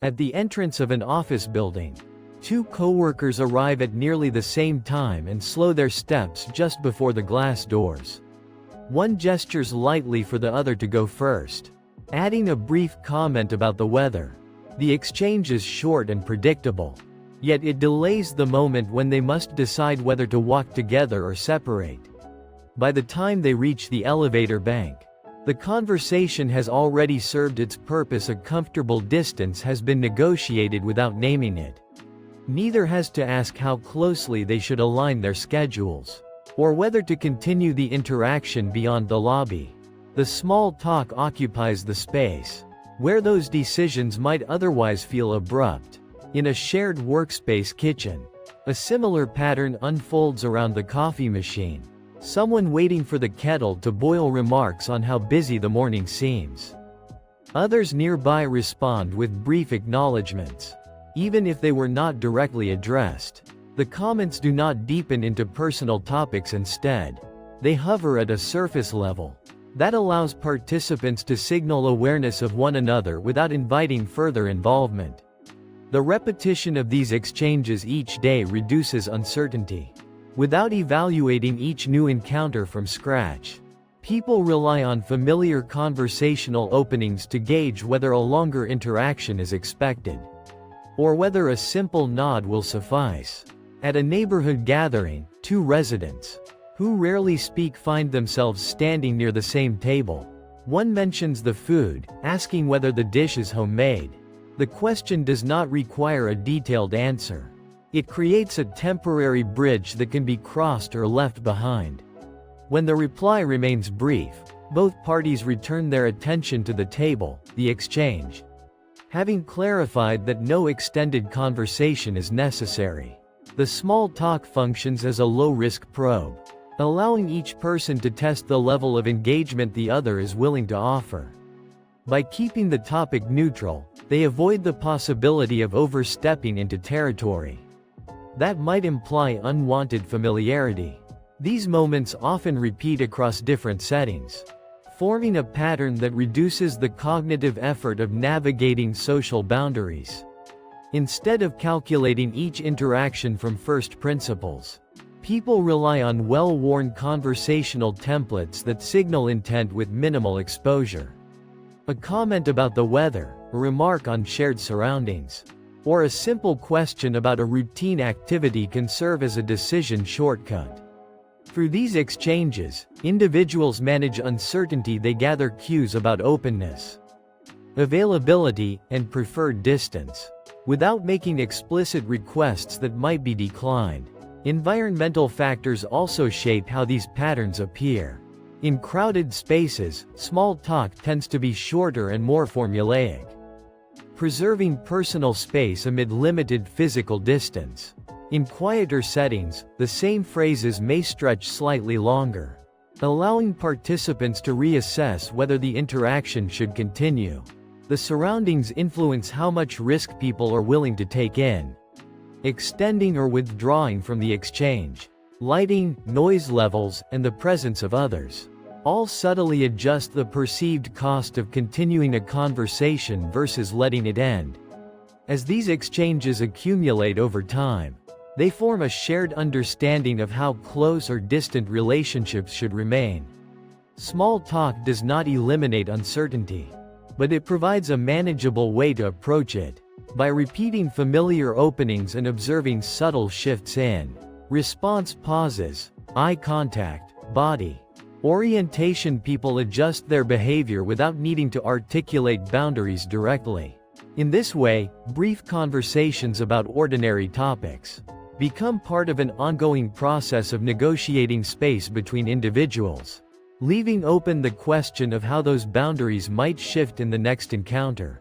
At the entrance of an office building, two coworkers arrive at nearly the same time and slow their steps just before the glass doors. One gestures lightly for the other to go first, adding a brief comment about the weather. The exchange is short and predictable, yet it delays the moment when they must decide whether to walk together or separate. By the time they reach the elevator bank, the conversation has already served its purpose. A comfortable distance has been negotiated without naming it. Neither has to ask how closely they should align their schedules, or whether to continue the interaction beyond the lobby. The small talk occupies the space, where those decisions might otherwise feel abrupt. In a shared workspace kitchen, a similar pattern unfolds around the coffee machine. Someone waiting for the kettle to boil remarks on how busy the morning seems. Others nearby respond with brief acknowledgments, even if they were not directly addressed. The comments do not deepen into personal topics. Instead, they hover at a surface level that allows participants to signal awareness of one another without inviting further involvement. The repetition of these exchanges each day reduces uncertainty. Without evaluating each new encounter from scratch, people rely on familiar conversational openings to gauge whether a longer interaction is expected, or whether a simple nod will suffice. At a neighborhood gathering, two residents, who rarely speak, find themselves standing near the same table. One mentions the food, asking whether the dish is homemade. The question does not require a detailed answer. It creates a temporary bridge that can be crossed or left behind. When the reply remains brief, both parties return their attention to the table, the exchange, having clarified that no extended conversation is necessary. The small talk functions as a low-risk probe, allowing each person to test the level of engagement the other is willing to offer. By keeping the topic neutral, they avoid the possibility of overstepping into territory that might imply unwanted familiarity. These moments often repeat across different settings, forming a pattern that reduces the cognitive effort of navigating social boundaries. Instead of calculating each interaction from first principles, people rely on well-worn conversational templates that signal intent with minimal exposure. A comment about the weather, a remark on shared surroundings, or a simple question about a routine activity can serve as a decision shortcut. Through these exchanges, individuals manage uncertainty. They gather cues about openness, availability, and preferred distance, without making explicit requests that might be declined. Environmental factors also shape how these patterns appear. In crowded spaces, small talk tends to be shorter and more formulaic, preserving personal space amid limited physical distance. In quieter settings, the same phrases may stretch slightly longer, allowing participants to reassess whether the interaction should continue. The surroundings influence how much risk people are willing to take in, extending or withdrawing from the exchange. Lighting, noise levels, and the presence of others all subtly adjust the perceived cost of continuing a conversation versus letting it end. As these exchanges accumulate over time, they form a shared understanding of how close or distant relationships should remain. Small talk does not eliminate uncertainty, but it provides a manageable way to approach it. By repeating familiar openings and observing subtle shifts in response, pauses, eye contact, body orientation, people adjust their behavior without needing to articulate boundaries directly. In this way, brief conversations about ordinary topics become part of an ongoing process of negotiating space between individuals, leaving open the question of how those boundaries might shift in the next encounter.